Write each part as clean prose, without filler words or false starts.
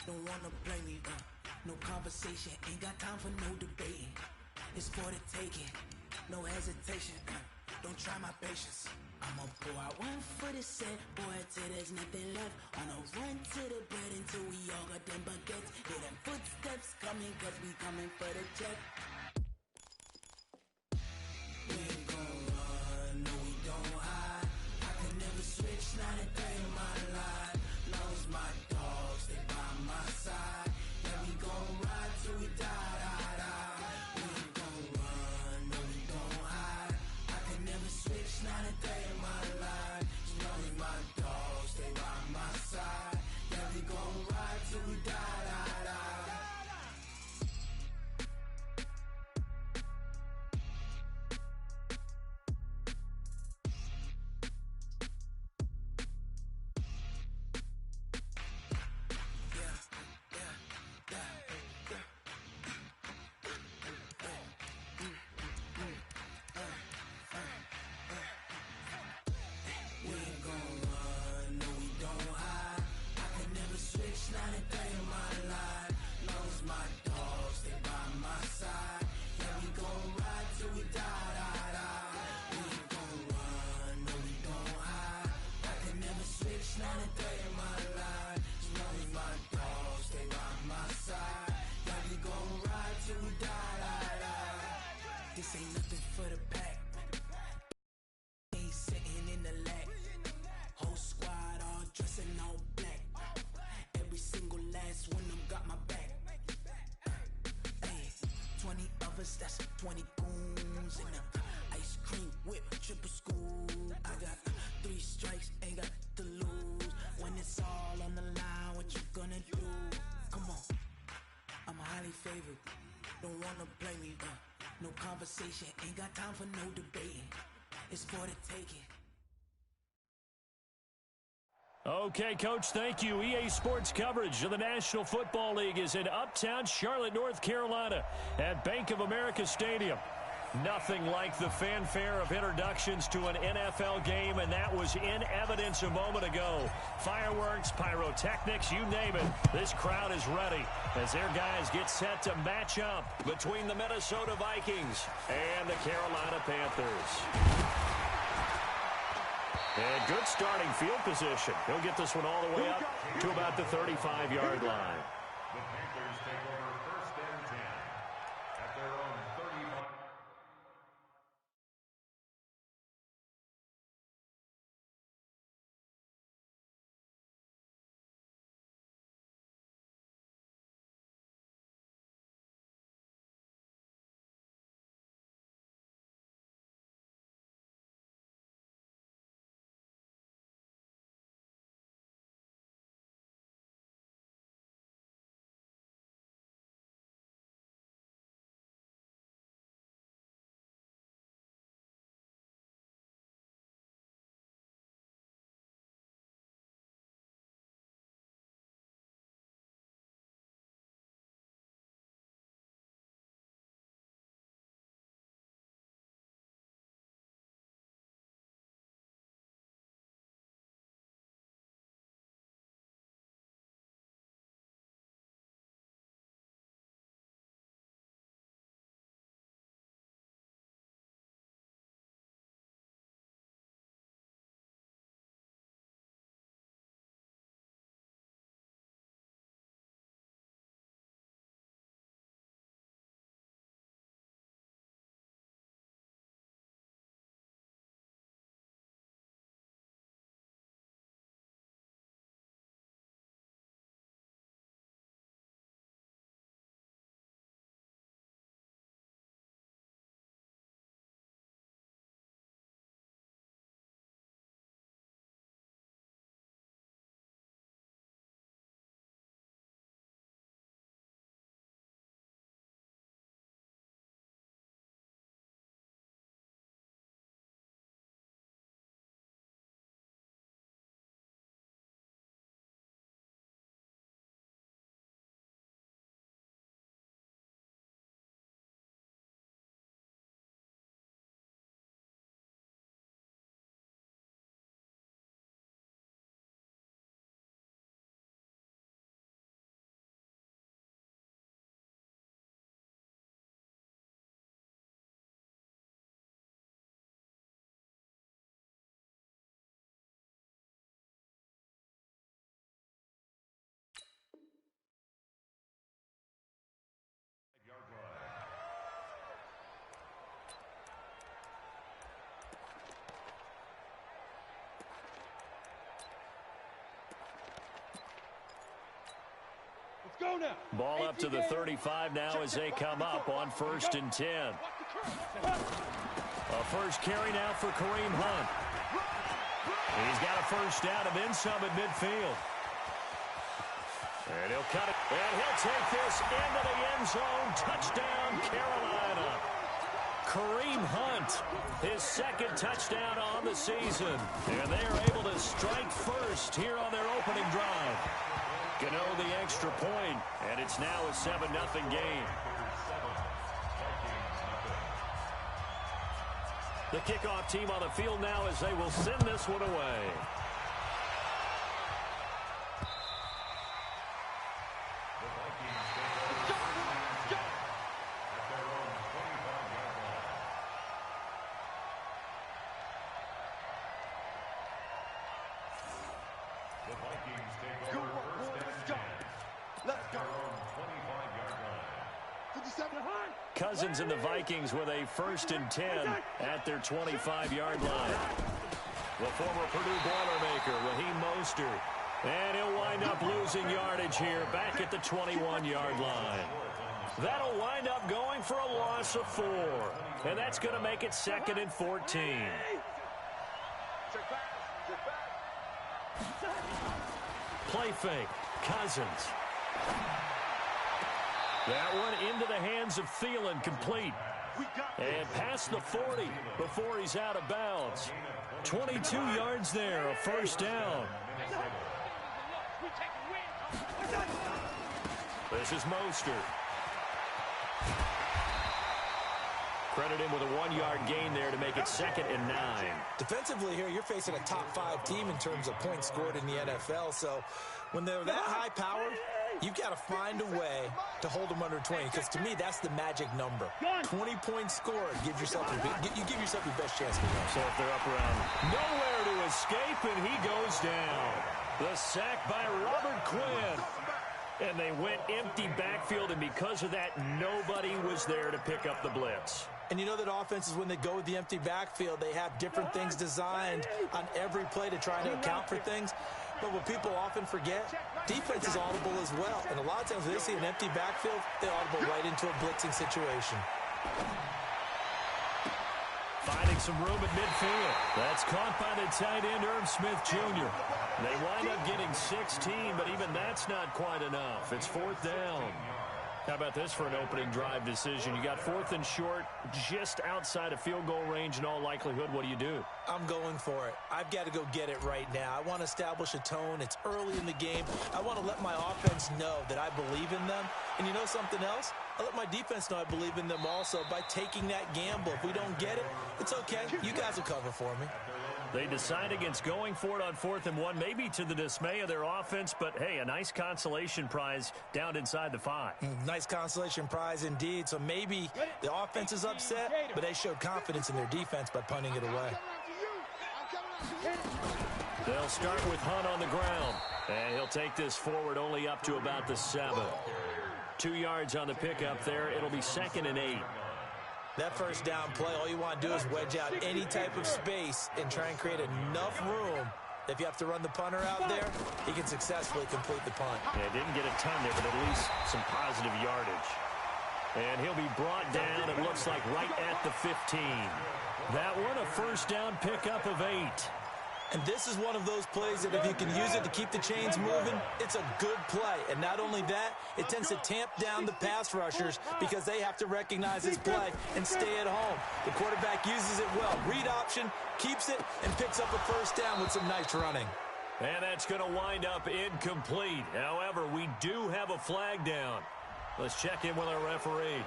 Don't wanna play me, no conversation, ain't got time for no debating. It's for the taking, no hesitation, don't try my patience. I'ma pour out one for the set, boy, till there's nothing left. On a run to the bread until we all got them baguettes. Hear them footsteps coming, cause we coming for the check. We ain't gon' run, no we don't hide. I can never switch, not a day in my life. Long as my dogs, they by my side. Yeah, we gon' ride till we die, die, die. We ain't gon' run, no we don't hide. I can never switch, not a day in my life. As long as my dogs, they by my side. Yeah, we gon' ride till we die, die, die. Not a day in my life, long as my dogs, they by my side. Yeah, we gon' ride till we die, die, die. We ain't gon' run, no we don't hide. I can never switch, not a day in my life. As long as my dogs, they by my side. Yeah, we gon' ride till we die, die, die. This ain't nothing for the pack. Ain't sitting in the lack. Whole squad all dressing all black. Every single last one of them got my back. Hey, 20 of us, that's 20 goons in the ice cream whip, triple scoop. I got 3 strikes, ain't got to lose. When it's all on the line, what you gonna do? Come on, I'm highly favored. Don't wanna play me, no conversation, ain't got time for no debating. It's for the taking. Okay, Coach, thank you. EA Sports coverage of the National Football League is in uptown Charlotte, North Carolina at Bank of America Stadium. Nothing like the fanfare of introductions to an NFL game, and that was in evidence a moment ago. Fireworks, pyrotechnics, you name it. This crowd is ready as their guys get set to match up between the Minnesota Vikings and the Carolina Panthers. And good starting field position. He'll get this one all the way up to about the 35-yard line. The Panthers take over first and 10 at their own 35. Ball up to the 35 now as they come up on 1st and 10. A first carry now for Kareem Hunt. He's got a first down and then some at midfield. And he'll cut it. And he'll take this into the end zone. Touchdown, Carolina. Kareem Hunt, his second touchdown on the season. And they are able to strike first here on their opening drive. Gano the extra point, and it's now a 7-0 game. The kickoff team on the field now as they will send this one away. Cousins and the Vikings with a 1st and 10 at their 25-yard line. The former Purdue Boilermaker, Raheem Mostert. And he'll wind up losing yardage here back at the 21-yard line. That'll wind up going for a loss of 4. And that's going to make it 2nd and 14. Play fake. Cousins. That one into the hands of Thielen, complete. And past the 40 before he's out of bounds. 22 yards there, a first down. This is Mostert. Credit him with a 1-yard gain there to make it 2nd and 9. Defensively here, you're facing a top 5 team in terms of points scored in the NFL. So when they're that high-powered, you've got to find a way to hold them under 20, because to me, that's the magic number. 20 points scored. You give yourself your best chance to win. So if they're up around nowhere to escape, and he goes down. The sack by Robert Quinn. And they went empty backfield, and because of that, nobody was there to pick up the blitz. And you know that offenses, when they go with the empty backfield, they have different things designed on every play to try to account for things. But what people often forget, defense is audible as well. And a lot of times when they see an empty backfield, they audible right into a blitzing situation. Finding some room at midfield. That's caught by the tight end, Irv Smith Jr. They wind up getting 16, but even that's not quite enough. It's 4th down. How about this for an opening drive decision? You got 4th and short, just outside of field goal range in all likelihood. What do you do? I'm going for it. I've got to go get it right now. I want to establish a tone. It's early in the game. I want to let my offense know that I believe in them. And you know something else? I let my defense know I believe in them also by taking that gamble. If we don't get it, it's okay. You guys will cover for me. They decide against going for it on 4th and 1, maybe to the dismay of their offense, but hey, a nice consolation prize down inside the 5. Nice consolation prize indeed. So maybe the offense is upset, but they showed confidence in their defense by punting it away. They'll start with Hunt on the ground, and he'll take this forward only up to about the 7. 2 yards on the pickup there. It'll be 2nd and 8. That first down play, all you want to do is wedge out any type of space and try and create enough room. If you have to run the punter out there, he can successfully complete the punt. Yeah, didn't get a ton there, but at least some positive yardage. And he'll be brought down, it looks like, right at the 15. That one, a first down pickup of 8. And this is one of those plays that if you can use it to keep the chains moving, it's a good play. And not only that, it tends to tamp down the pass rushers because they have to recognize this play and stay at home. The quarterback uses it well. Read option, keeps it, and picks up a first down with some nice running. And that's going to wind up incomplete. However, we do have a flag down. Let's check in with our referee.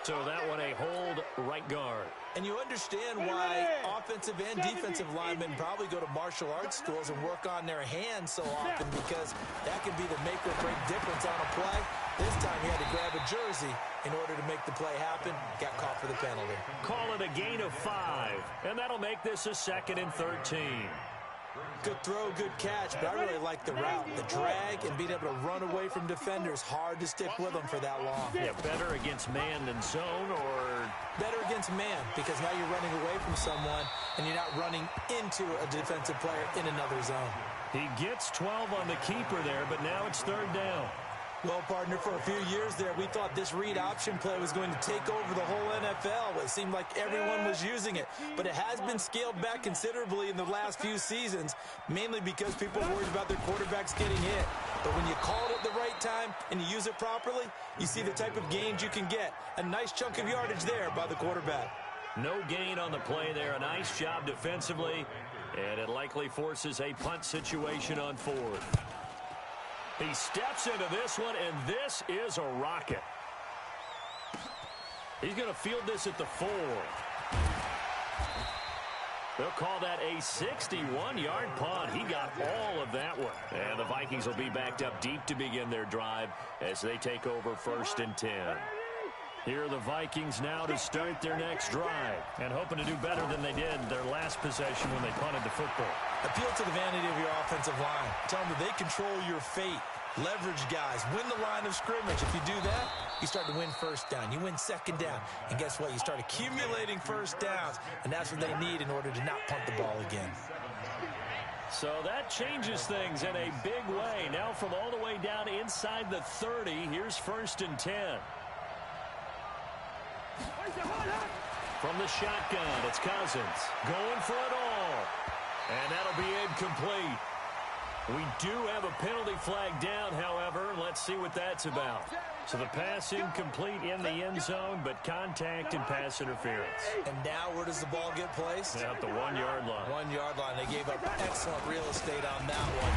So that one, a hold right guard. And you understand why offensive and defensive linemen probably go to martial arts schools and work on their hands so often, because that can be the make or break difference on a play. This time he had to grab a jersey in order to make the play happen. Got caught for the penalty. Call it a gain of 5, and that'll make this a 2nd and 13. Good throw, good catch, but I really like the route. The drag and being able to run away from defenders, hard to stick with them for that long. Yeah, better against man than zone, or? Better against man, because now you're running away from someone and you're not running into a defensive player in another zone. He gets 12 on the keeper there, but now it's 3rd down. Well, partner, for a few years there, we thought this read option play was going to take over the whole NFL. It seemed like everyone was using it, but it has been scaled back considerably in the last few seasons, mainly because people are worried about their quarterbacks getting hit. But when you call it at the right time and you use it properly, you see the type of gains you can get. A nice chunk of yardage there by the quarterback. No gain on the play there. A nice job defensively, and it likely forces a punt situation on fourth. He steps into this one, and this is a rocket. He's going to field this at the 4. They'll call that a 61-yard punt. He got all of that one. And the Vikings will be backed up deep to begin their drive as they take over 1st and 10. Here are the Vikings now to start their next drive, and hoping to do better than they did their last possession when they punted the football. Appeal to the vanity of your offensive line. Tell them that they control your fate. Leverage guys. Win the line of scrimmage. If you do that, you start to win first down. You win second down. And guess what? You start accumulating first downs, and that's what they need in order to not punt the ball again. So that changes things in a big way. Now from all the way down inside the 30, here's 1st and 10. From the shotgun, it's Cousins going for it all. And that'll be incomplete. We do have a penalty flag down, however. Let's see what that's about. So the pass incomplete in the end zone, but contact and pass interference. And now where does the ball get placed? At the 1-yard line. 1-yard line. They gave up excellent real estate on that one.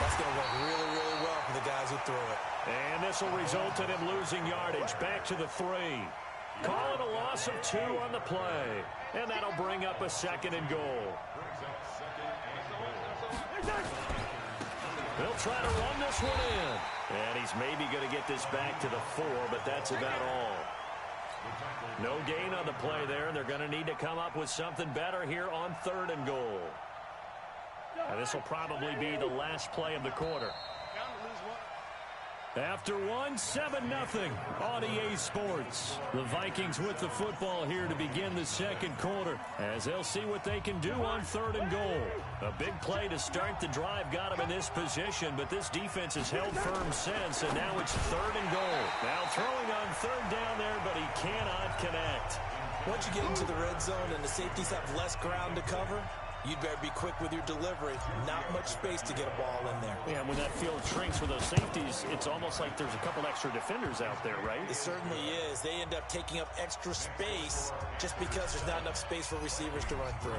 That's going to work really, really well for the guys who threw it. And this will result in him losing yardage. Back to the 3. Call it a loss of 2 on the play. And that'll bring up a 2nd and goal. They'll try to run this one in. And he's maybe going to get this back to the 4, but that's about all. No gain on the play there. They're going to need to come up with something better here on 3rd and goal. And this will probably be the last play of the quarter. After 1, 7-0 on EA Sports. The Vikings with the football here to begin the 2nd quarter, as they'll see what they can do on 3rd and goal. A big play to start the drive got him in this position, but this defense has held firm since, and now it's 3rd and goal. Now throwing on 3rd down there, but he cannot connect. Once you get into the red zone and the safeties have less ground to cover, you'd better be quick with your delivery. Not much space to get a ball in there. Yeah, when that field shrinks with those safeties, it's almost like there's a couple extra defenders out there, right? It certainly is. They end up taking up extra space just because there's not enough space for receivers to run through.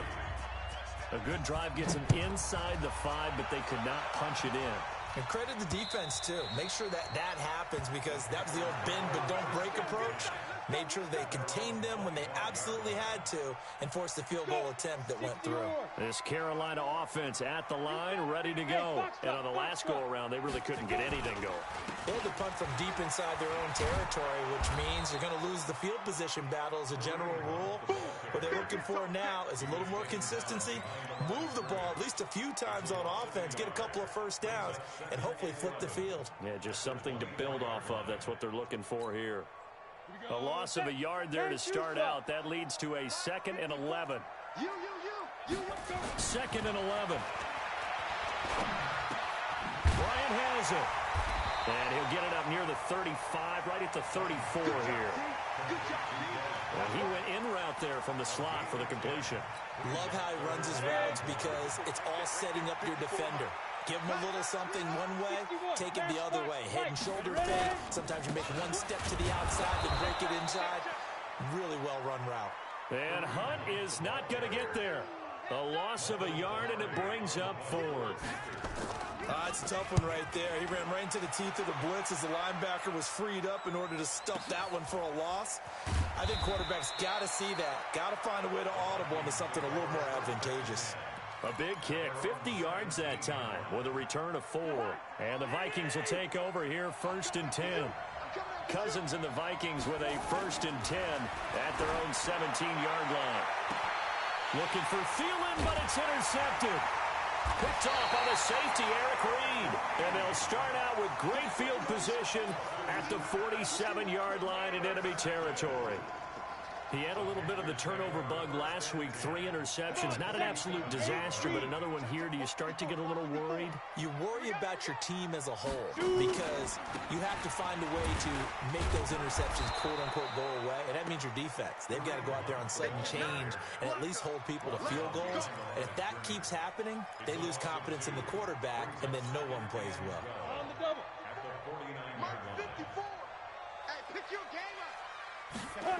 A good drive gets them inside the 5, but they could not punch it in. And credit the defense, too. Make sure that happens, because that was the old bend but don't break approach. Made sure they contained them when they absolutely had to and forced the field goal attempt that went through. This Carolina offense at the line, ready to go. And on the last go-around, they really couldn't get anything going. They had to punt from deep inside their own territory, which means you're going to lose the field position battle as a general rule. What they're looking for now is a little more consistency, move the ball at least a few times on offense, get a couple of first downs, and hopefully flip the field. Yeah, just something to build off of. That's what they're looking for here. A loss of a yard there to start out. That leads to a 2nd and 11. 2nd and 11. Bryant has it. And he'll get it up near the 35, right at the 34 here. And he went in route there from the slot for the completion. Love how he runs his routes, because it's all setting up your defender. Give him a little something one way, take it the other way. Head and shoulder fake. Sometimes you make one step to the outside, then break it inside. Really well-run route. And Hunt is not going to get there. A loss of a yard, and it brings up 4th. It's a tough one right there. He ran right into the teeth of the blitz as the linebacker was freed up in order to stuff that one for a loss. I think quarterbacks got to see that. Got to find a way to audible into something a little more advantageous. A big kick, 50 yards that time with a return of 4. And the Vikings will take over here, 1st and 10. Cousins and the Vikings with a 1st and 10 at their own 17-yard line. Looking for Thielen, but it's intercepted. Picked off on a safety, Eric Reed. And they'll start out with great field position at the 47-yard line in enemy territory. He had a little bit of the turnover bug last week, 3 interceptions. Not an absolute disaster, but another one here. Do you start to get a little worried? You worry about your team as a whole because you have to find a way to make those interceptions, quote-unquote, go away, and that means your defense. They've got to go out there on sudden change and at least hold people to field goals. And if that keeps happening, they lose confidence in the quarterback, and then no one plays well. On the double. At the 49-yard line. 54. Hey, pick your game up.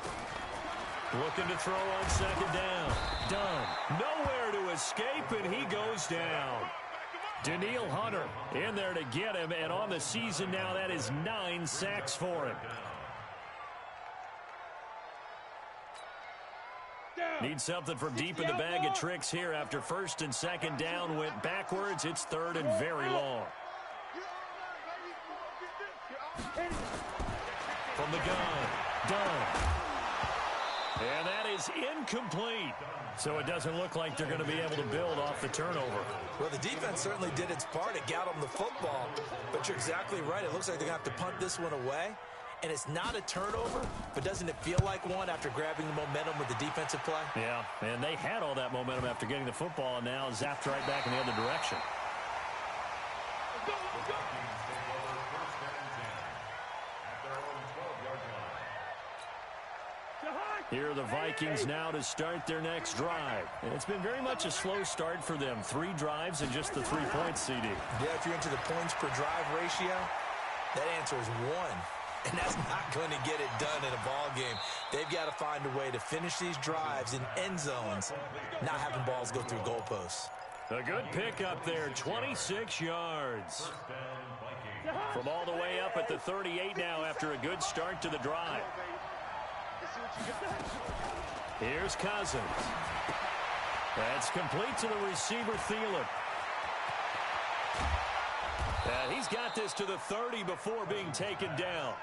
Looking to throw on second down. Done. Nowhere to escape, and he goes down. Daniil Hunter in there to get him, and on the season now, that is 9 sacks for him. Need something from deep in the bag of tricks here after first and second down went backwards. It's third and very long. From the gun. Done. And that is incomplete. So it doesn't look like they're going to be able to build off the turnover. Well, the defense certainly did its part. It got them the football. But you're exactly right. It looks like they're going to have to punt this one away. And it's not a turnover, but doesn't it feel like one after grabbing the momentum with the defensive play? Yeah, and they had all that momentum after getting the football, and now zapped right back in the other direction. The Vikings take over first and 10 at their own 12-yard line. Here are the Vikings now to start their next drive. And it's been very much a slow start for them. 3 drives and just the 3 points, CD. Yeah, if you're into the points per drive ratio, that answer is 1. And that's not going to get it done in a ball game. They've got to find a way to finish these drives in end zones, not having balls go through goalposts. A good pick up there, 26 yards. From all the way up at the 38 now after a good start to the drive. Here's Cousins. That's complete to the receiver, Thielen. And he's got this to the 30 before being taken down.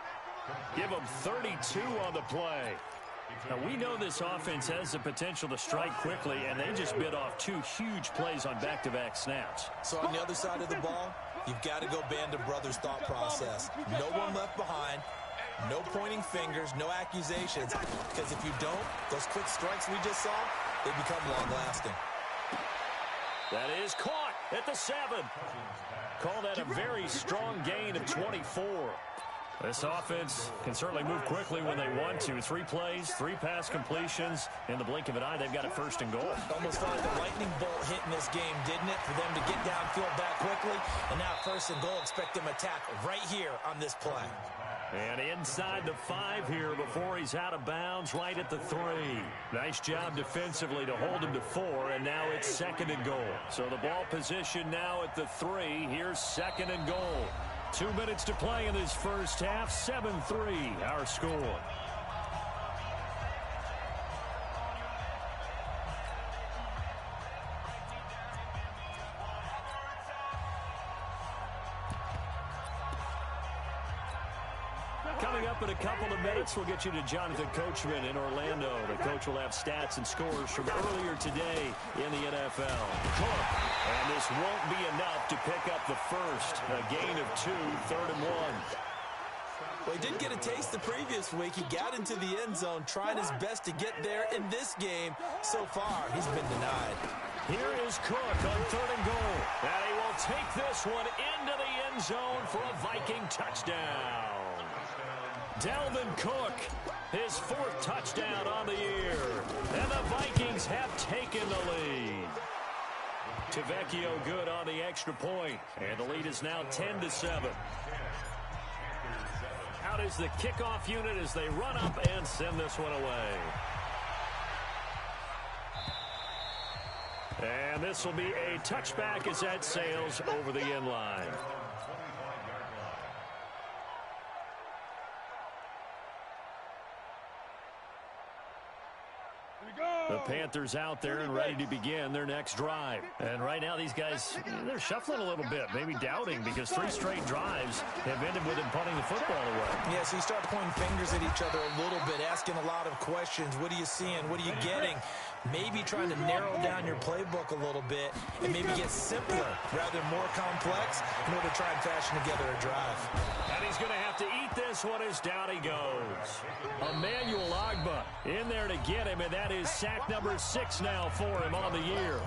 Give him 32 on the play. Now, we know this offense has the potential to strike quickly, and they just bit off 2 huge plays on back-to-back snaps. So on the other side of the ball, you've got to go band of brothers thought process. No one left behind, no pointing fingers, no accusations. Because if you don't, those quick strikes we just saw, they become long-lasting. That is caught at the 7. Call that a very strong gain of 24. This offense can certainly move quickly when they want to. 3 plays, 3 pass completions. In the blink of an eye, they've got it first and goal. Almost felt like a lightning bolt hit in this game, didn't it? For them to get downfield back quickly. And now first and goal, expect them to attack right here on this play. And inside the 5 here before he's out of bounds, right at the 3. Nice job defensively to hold him to 4, and now it's second and goal. So the ball position now at the 3. Here's second and goal. 2 minutes to play in this first half. 7-3, our score. Coming up in a couple of minutes, we'll get you to Jonathan Coachman in Orlando. The coach will have stats and scores from earlier today in the NFL. Cook, and this won't be enough to pick up the first. A gain of 2, third and 1. Well, he did get a taste the previous week. He got into the end zone, trying his best to get there in this game. So far, he's been denied. Here is Cook on third and goal. And he will take this one into the end zone for a Viking touchdown. Dalvin Cook, his 4th touchdown on the year. And the Vikings have taken the lead. Tavecchio good on the extra point. And the lead is now 10-7. Out is the kickoff unit as they run up and send this one away. And this will be a touchback as that sails over the end line. The Panthers out there and ready to begin their next drive. And right now these guys, they're shuffling a little bit, maybe doubting, because 3 straight drives have ended with them punting the football away. Yeah, so you start pointing fingers at each other a little bit, asking a lot of questions. What are you seeing? What are you getting? Maybe trying to narrow down your playbook a little bit and maybe get simpler rather than more complex in order to try and fashion together a drive. And he's going to have to eat this this one is down he goes. Emmanuel Ogbah in there to get him, and that is sack number 6 now for him on the year.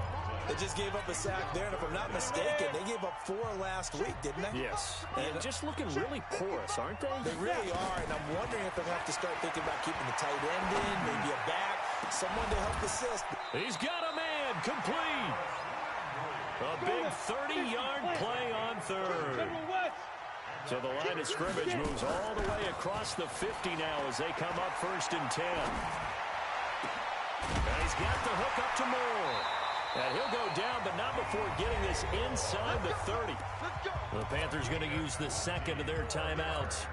They just gave up a sack there, and if I'm not mistaken, they gave up 4 last week, didn't they? Yes. And just looking really porous, aren't they? They really are, and I'm wondering if they'll have to start thinking about keeping the tight end in, maybe a back, someone to help assist. He's got a man, complete. A big 30-yard play on third. So the line of scrimmage moves all the way across the 50 now as they come up 1st and 10. And he's got the hook up to Moore. And he'll go down, but not before getting this inside the 30. The Panthers going to use the second of their timeouts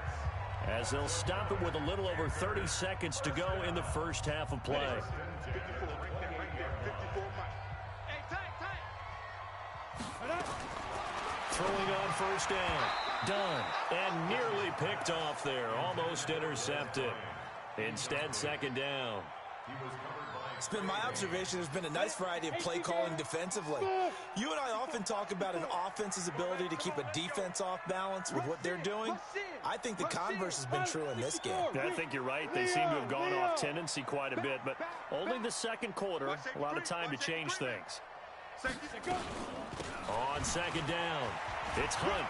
as they'll stop it with a little over 30 seconds to go in the first half of play. Throwing on 1st down. Done. And nearly picked off there. Almost intercepted. Instead, 2nd down. It's been my observation there's been a nice variety of play calling defensively. You and I often talk about an offense's ability to keep a defense off balance with what they're doing. I think the converse has been true in this game. I think you're right. They seem to have gone off tendency quite a bit, but only the 2nd quarter, a lot of time to change things. On 2nd down, it's Hunt.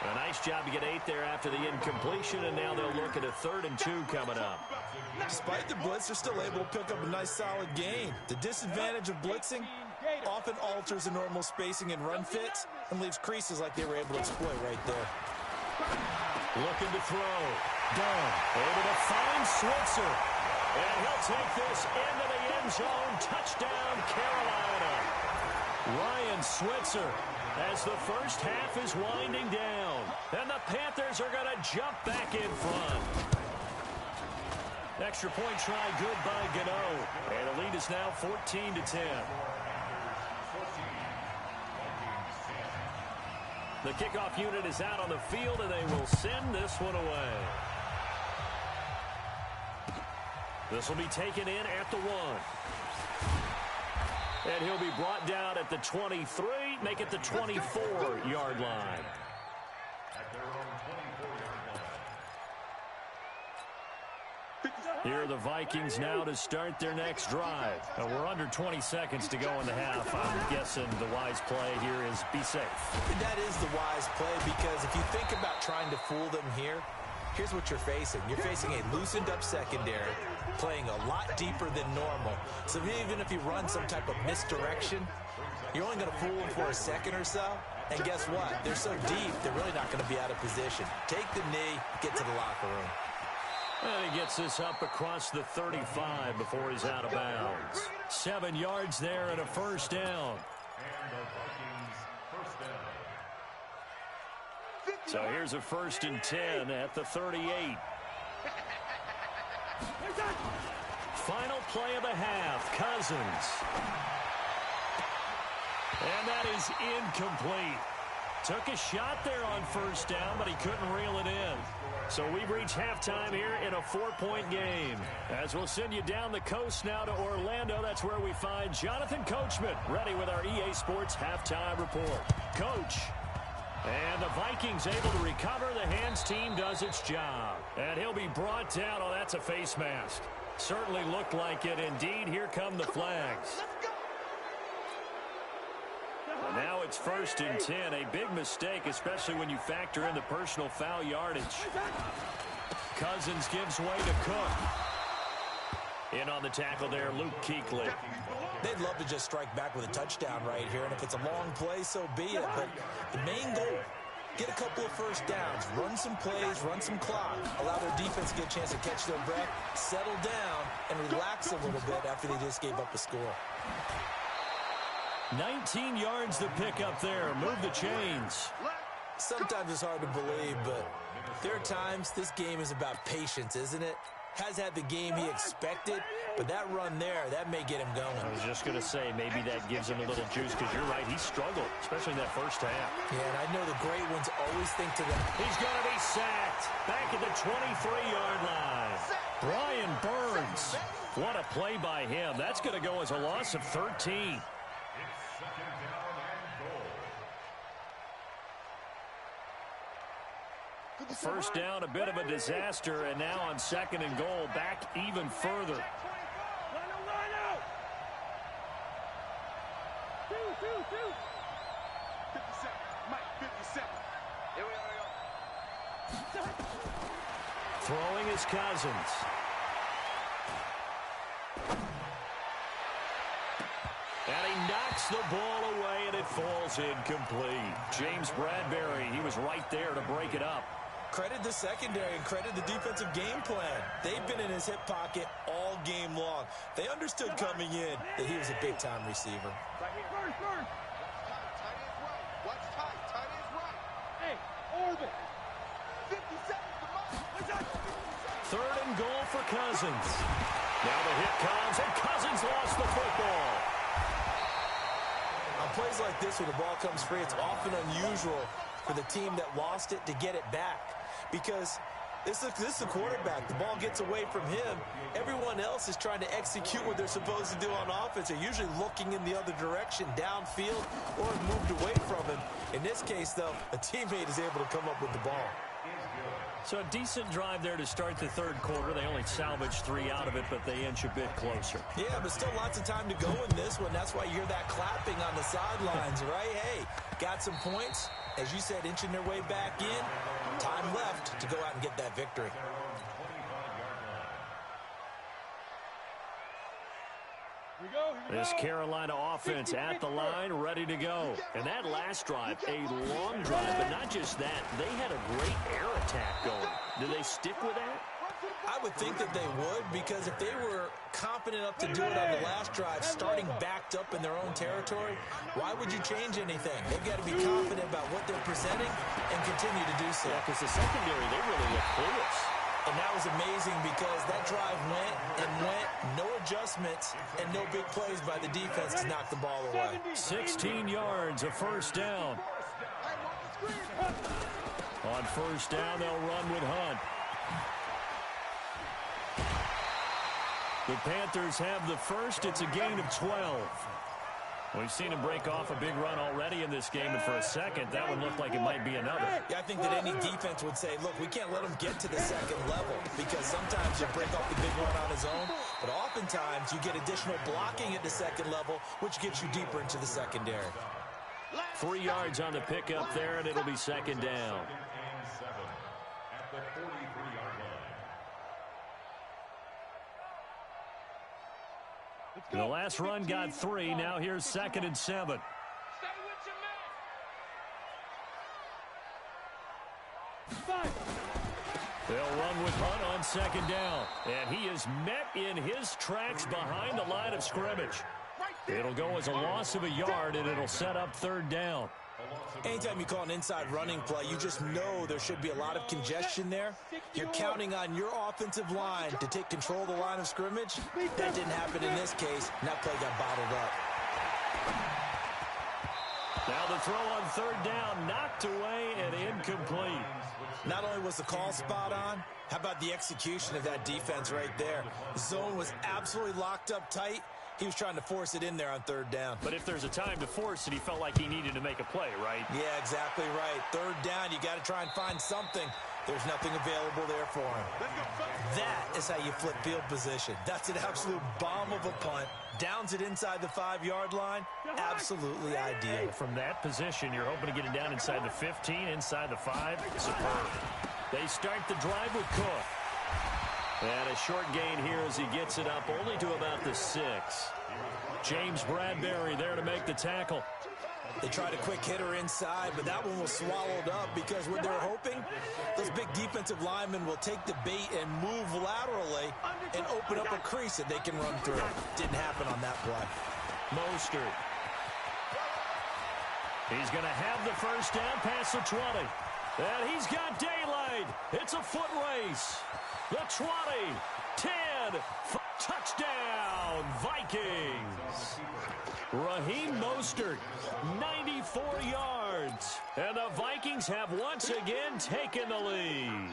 A nice job to get 8 there after the incompletion, and now they'll look at a 3rd and 2 coming up. Despite the blitz, they're still able to pick up a nice solid gain. The disadvantage of blitzing often alters the normal spacing and run fits and leaves creases like they were able to exploit right there. Looking to throw. Done. Able to find Switzer. And he'll take this into the end zone. Touchdown, Carolina. Ryan Switzer as the first half is winding down. And the Panthers are going to jump back in front. Extra point try good by Gano. And the lead is now 14-10. The kickoff unit is out on the field, and they will send this one away. This will be taken in at the 1. And he'll be brought down at the 23, make it the 24-yard line. Here are the Vikings now to start their next drive. And we're under 20 seconds to go in the half. I'm guessing the wise play here is be safe. That is the wise play, because if you think about trying to fool them here, here's what you're facing. You're facing a loosened up secondary, playing a lot deeper than normal. So even if you run some type of misdirection, you're only going to fool them for a second or so. And guess what? They're so deep, they're really not going to be out of position. Take the knee, get to the locker room. And he gets this up across the 35 before he's out of bounds. 7 yards there and a 1st down. So here's a 1st and 10 at the 38. Final play of the half, Cousins. And that is incomplete. Took a shot there on 1st down, but he couldn't reel it in. So we've reached halftime here in a 4-point game. As we'll send you down the coast now to Orlando, that's where we find Jonathan Coachman, ready with our EA Sports halftime report. Coach. And the Vikings able to recover. The hands team does its job. And he'll be brought down. Oh, that's a face mask. Certainly looked like it. Indeed, here come the flags. And now it's 1st and 10. A big mistake, especially when you factor in the personal foul yardage. Cousins gives way to Cook. In on the tackle there, Luke Kuechly. They'd love to just strike back with a touchdown right here, and if it's a long play, so be it. But the main goal, get a couple of 1st downs, run some plays, run some clock, allow their defense to get a chance to catch their breath, settle down, and relax a little bit after they just gave up a score. 19 yards to pick up there. Move the chains. Sometimes it's hard to believe, but there are times this game is about patience, isn't it? Has had the game he expected, but that run there, that may get him going. I was just going to say, maybe that gives him a little juice, because you're right, he struggled, especially in that 1st half. Yeah, and I know the great ones always think to them. He's going to be sacked back at the 23-yard line. Brian Burns. What a play by him. That's going to go as a loss of 13. First down, a bit of a disaster, and now on 2nd and goal, back even further. Throwing is Cousins. And he knocks the ball away, and it falls incomplete. James Bradbury, he was right there to break it up. Credit the secondary and credit the defensive game plan. They've been in his hip pocket all game long. They understood coming in that he was a big-time receiver. What's tight? Tight is right. Hey, orbit. 50 seconds to mark. 3rd and goal for Cousins. Now the hit comes, and Cousins lost the football. On plays like this, when the ball comes free, it's often unusual for the team that lost it to get it back. Because this is the quarterback. The ball gets away from him. Everyone else is trying to execute what they're supposed to do on offense. They're usually looking in the other direction, downfield, or moved away from him. In this case, though, a teammate is able to come up with the ball. So a decent drive there to start the 3rd quarter. They only salvaged 3 out of it, but they inch a bit closer. Yeah, but still lots of time to go in this one. That's why you hear that clapping on the sidelines, right? Hey, got some points. As you said, inching their way back in. Time left to go out and get that victory. This Carolina offense at the line, ready to go. And that last drive, a long drive, but not just that. They had a great air attack going. Do they stick with that? I would think that they would, because if they were confident enough to do it on the last drive, starting backed up in their own territory, why would you change anything? They've got to be confident about what they're presenting and continue to do so. Yeah, because the secondary, they really look clueless. And that was amazing because that drive went and went, no adjustments, and no big plays by the defense to knock the ball away. 16 yards, a first down. On first down, they'll run with Hunt. The Panthers have the first. It's a gain of 12. We've seen him break off a big run already in this game, and for a second, that one looked like it might be another. Yeah, I think that any defense would say, look, we can't let him get to the 2nd level, because sometimes you break off the big run on his own, but oftentimes you get additional blocking at the 2nd level, which gets you deeper into the secondary. 3 yards on the pickup there, and it'll be 2nd down. And 7 at the 43-yard line. The last run got 3. Now here's 2nd and 7. They'll run with Hunt on 2nd down. And he is met in his tracks behind the line of scrimmage. It'll go as a loss of a yard, and it'll set up 3rd down. Anytime you call an inside running play, you just know there should be a lot of congestion there. You're counting on your offensive line to take control of the line of scrimmage. That didn't happen in this case, and that play got bottled up. Now the throw on 3rd down, knocked away and incomplete. Not only was the call spot on, how about the execution of that defense right there? The zone was absolutely locked up tight. He was trying to force it in there on 3rd down. But if there's a time to force it, he felt like he needed to make a play, right? Yeah, exactly right. 3rd down, you got to try and find something. There's nothing available there for him. That is how you flip field position. That's an absolute bomb of a punt. Downs it inside the 5-yard line. Absolutely ideal. From that position, you're hoping to get it down inside the 15, inside the 5. Superb. They start the drive with Cook. And a short gain here as he gets it up only to about the 6. James Bradbury there to make the tackle. They tried a quick hitter inside, but that one was swallowed up because what they're hoping, those big defensive linemen will take the bait and move laterally and open up a crease that they can run through. Didn't happen on that play. Mostert. He's going to have the first down past the 20. And he's got daylight. It's a foot race. The 20, 10, touchdown, Vikings. Raheem Mostert, 94 yards. And the Vikings have once again taken the lead.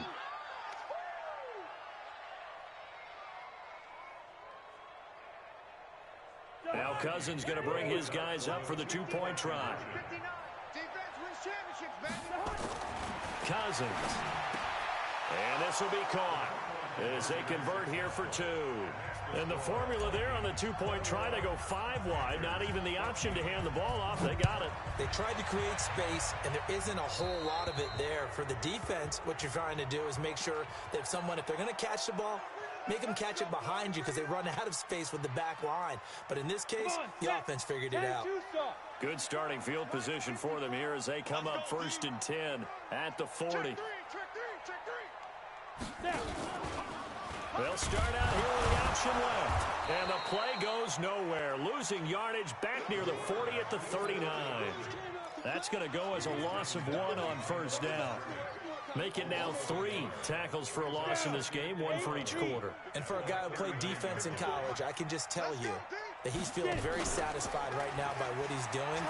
Now Cousins going to bring his guys up for the 2-point try. Defense wins championships, baby. Cousins. And this will be caught as they convert here for 2. And the formula there on the two-point try, they go 5 wide. Not even the option to hand the ball off. They got it. They tried to create space, and there isn't a whole lot of it there. For the defense, what you're trying to do is make sure that if they're going to catch the ball, make them catch it behind you because they run out of space with the back line. But in this case, the offense figured it out. Good starting field position for them here as they come up 1st and 10 at the 40. They'll start out here with the option left. And the play goes nowhere. Losing yardage back near the 40 at the 39. That's going to go as a loss of 1 on 1st down. Make it now 3 tackles for a loss in this game, 1 for each quarter. And for a guy who played defense in college, I can just tell you that he's feeling very satisfied right now by what he's doing.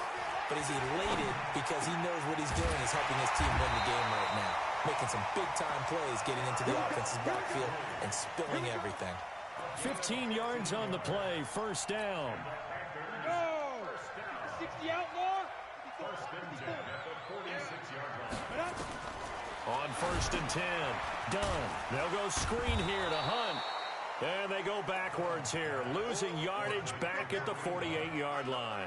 But he's elated because he knows what he's doing is helping his team win the game right now. Making some big-time plays, getting into the offense's backfield and spilling everything. 15 yards on the play, 1st down. Go! 60 outlaw. First and 10 at the 46-yard line. On 1st and 10, done. They'll go screen here to Hunt. And they go backwards here, losing yardage back at the 48-yard line.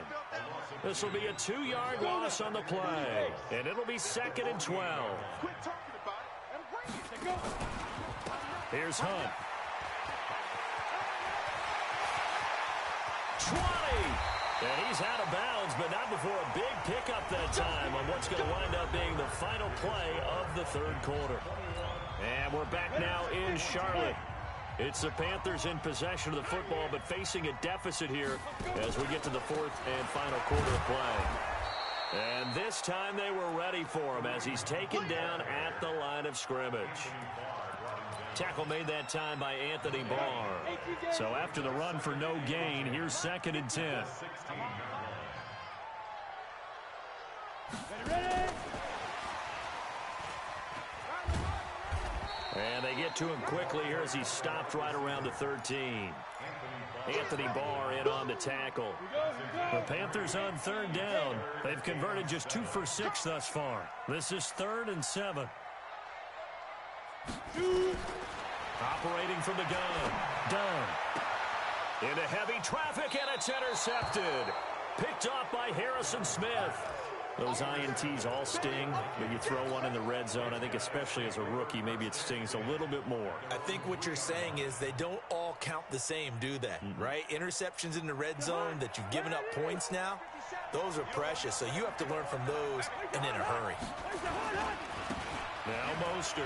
This will be a 2-yard loss on the play, and it'll be 2nd and 12. Quit talking about it and bring it. Go. Here's Hunt. 20! And he's out of bounds, but not before a big pickup that time on what's going to wind up being the final play of the 3rd quarter. And we're back now in Charlotte. It's the Panthers in possession of the football, but facing a deficit here as we get to the 4th and final quarter of play. And this time they were ready for him as he's taken down at the line of scrimmage. Tackle made that time by Anthony Barr. So after the run for no gain, here's 2nd and 10. And they get to him quickly here as he's stopped right around the 13. Anthony Barr in on the tackle. The Panthers on 3rd down. They've converted just 2 for 6 thus far. This is 3rd and 7. Operating from the gun. Dunn. Into heavy traffic, and it's intercepted. Picked off by Harrison Smith. Those INTs all sting, but you throw one in the red zone, I think especially as a rookie, maybe it stings a little bit more. I think what you're saying is they don't all count the same, do they? Right? Interceptions in the red zone that you've given up points now, those are precious, so you have to learn from those and in a hurry. Now Mostert.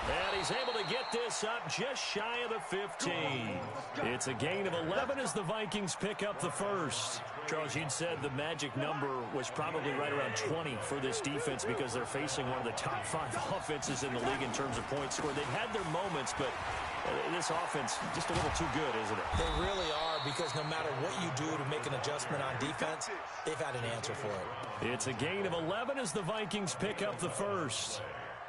And he's able to get this up just shy of the 15. It's a gain of 11 as the Vikings pick up the 1st. Charles, you'd said the magic number was probably right around 20 for this defense because they're facing one of the top 5 offenses in the league in terms of points scored. They've had their moments, but this offense just a little too good, isn't it? They really are, because no matter what you do to make an adjustment on defense, they've had an answer for it. It's a gain of 11 as the Vikings pick up the 1st.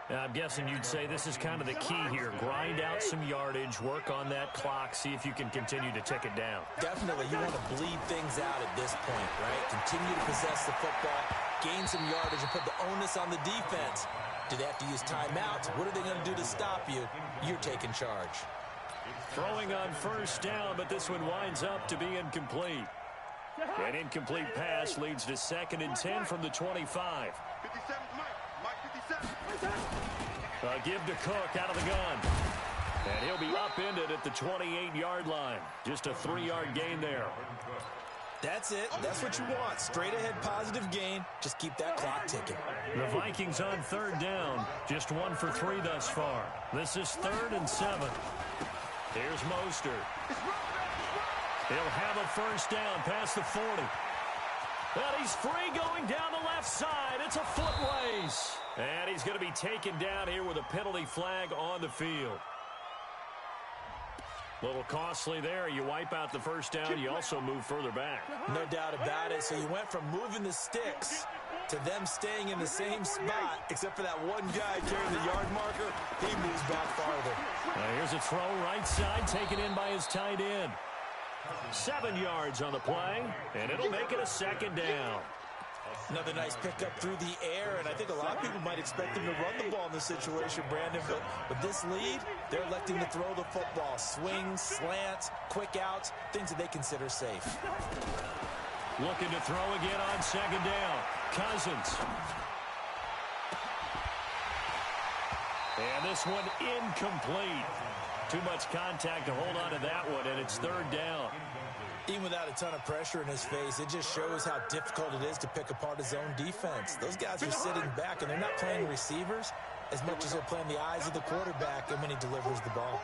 I'm guessing you'd say this is kind of the key here. Grind out some yardage, work on that clock, see if you can continue to tick it down. Definitely, you want to bleed things out at this point, right? Continue to possess the football, gain some yardage, and put the onus on the defense. Do they have to use timeouts? What are they going to do to stop you? You're taking charge. Throwing on 1st down, but this one winds up to be incomplete. An incomplete pass leads to 2nd and 10 from the 25. 57 Mike. Mike 57. A give to Cook out of the gun. And he'll be upended at the 28-yard line. Just a 3-yard gain there. That's it. That's what you want. Straight ahead positive gain. Just keep that clock ticking. The Vikings on 3rd down. Just 1 for 3 thus far. This is 3rd and 7. Here's Mostert. He'll have a 1st down past the 40. And he's free going down the left side. It's a foot race. And he's going to be taken down here with a penalty flag on the field. A little costly there. You wipe out the 1st down. You also move further back. No doubt about it. So you went from moving the sticks to them staying in the same spot, except for that one guy carrying the yard marker. He moves back farther. Here's a throw right side, taken in by his tight end. 7 yards on the play, and it'll make it a 2nd down. Another nice pickup through the air, and I think a lot of people might expect them to run the ball in this situation, Brandon, but with this lead, they're electing to throw the football. Swings, slants, quick outs, things that they consider safe. Looking to throw again on second down. Cousins. And this one incomplete. Too much contact to hold on to that one, and it's third down. Even without a ton of pressure in his face, it just shows how difficult it is to pick apart his own defense. Those guys are sitting back, and they're not playing receivers as much as they're playing the eyes of the quarterback and when he delivers the ball.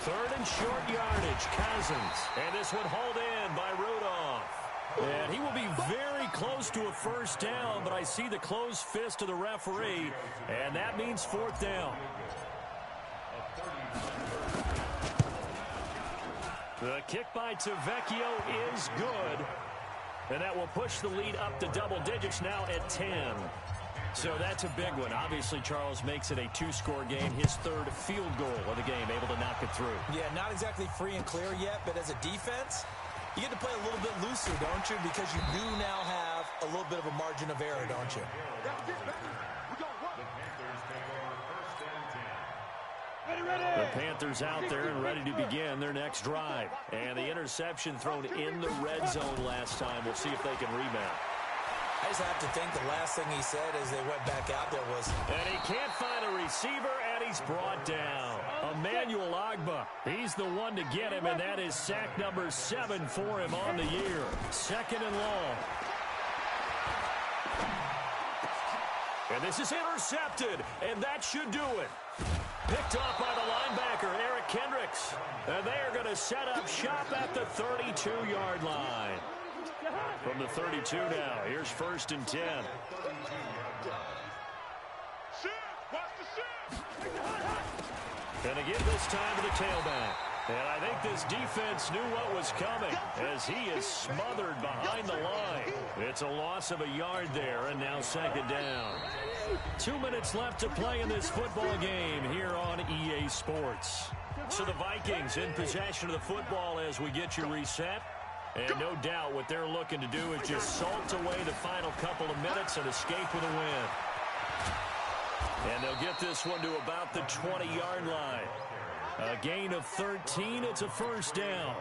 Third and short yardage, Cousins. And this one hauled in by Rudolph. And he will be very close to a first down, but I see the closed fist of the referee, and that means fourth down. The kick by Tavecchio is good, and that will push the lead up to double digits now at 10. So that's a big one. Obviously, Charles makes it a two-score game, his third field goal of the game, able to knock it through. Yeah, not exactly free and clear yet, but as a defense, you get to play a little bit looser, don't you? Because you do now have a little bit of a margin of error, don't you? The Panthers out there and ready to begin their next drive. And the interception thrown in the red zone last time. We'll see if they can rebound. I just have to think the last thing he said as they went back out there was... And he can't find a receiver, and he's brought down. Emmanuel Ogbah, he's the one to get him, and that is sack number 7 for him on the year. Second and long. And this is intercepted, and that should do it. Picked off by the linebacker, Eric Kendricks. And they are going to set up shop at the 32-yard line. From the 32 now, here's first and 10. And again this time to the tailback. And I think this defense knew what was coming as he is smothered behind the line. It's a loss of a yard there, and now second down. 2 minutes left to play in this football game here on EA Sports. So the Vikings in possession of the football as we get you reset. And no doubt what they're looking to do is just salt away the final couple of minutes and escape with a win. And they'll get this one to about the 20-yard line. A gain of 13, it's a first down.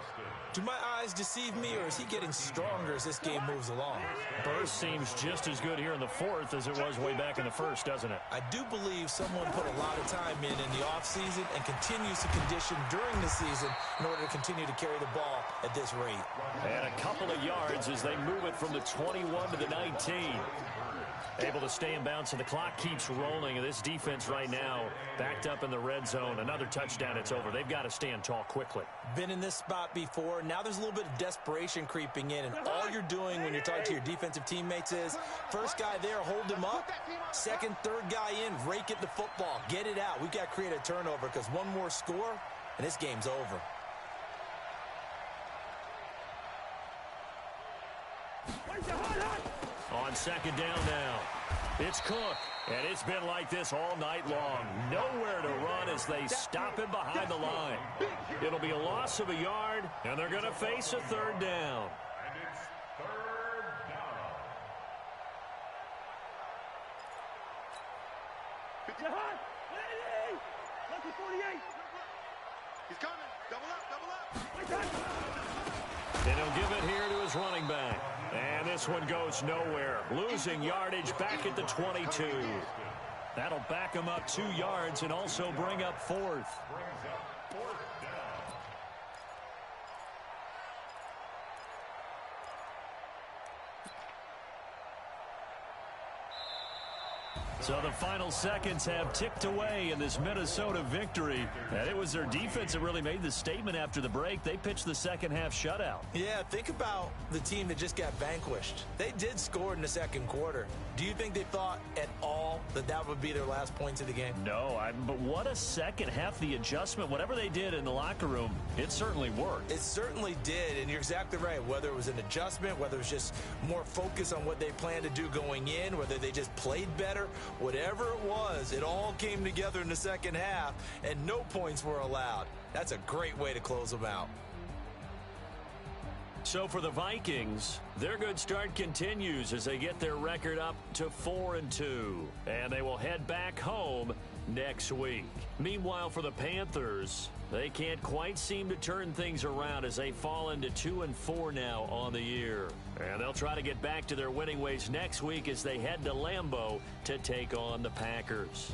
Do my eyes deceive me, or is he getting stronger as this game moves along? Burst seems just as good here in the fourth as it was way back in the first, doesn't it? I do believe someone put a lot of time in the offseason and continues to condition during the season in order to continue to carry the ball at this rate. And a couple of yards as they move it from the 21 to the 19. Able to stay in bounds, and the clock keeps rolling. And this defense right now backed up in the red zone. Another touchdown, it's over. They've got to stand tall quickly. Been in this spot before. Now there's a little bit of desperation creeping in, and all you're doing when you're talking to your defensive teammates is first guy there, hold him up. Second, third guy in, rake at the football. Get it out. We've got to create a turnover because one more score, and this game's over. On second down now, it's Cook, and it's been like this all night long. Nowhere to run as they stop him behind the line. It'll be a loss of a yard, and they're going to face a third down. And it's third down. He's coming. Double up. And he'll give it here to his running back. And this one goes nowhere. Losing yardage back at the 22. That'll back him up 2 yards and also bring up fourth. Brings up fourth down. So the final seconds have ticked away in this Minnesota victory. And it was their defense that really made the statement after the break. They pitched the second half shutout. Yeah, think about the team that just got vanquished. They did score in the second quarter. Do you think they thought at all that that would be their last points of the game? No, but what a second half. The adjustment, whatever they did in the locker room, it certainly worked. It certainly did, and you're exactly right. Whether it was an adjustment, whether it was just more focus on what they planned to do going in, whether they just played better, Whatever it was, it all came together in the second half, and no points were allowed. That's a great way to close them out. So for the Vikings, their good start continues as they get their record up to 4-2. And they will head back home next week. Meanwhile, for the Panthers, they can't quite seem to turn things around as they fall into 2-4 now on the year. And they'll try to get back to their winning ways next week as they head to Lambeau to take on the Packers.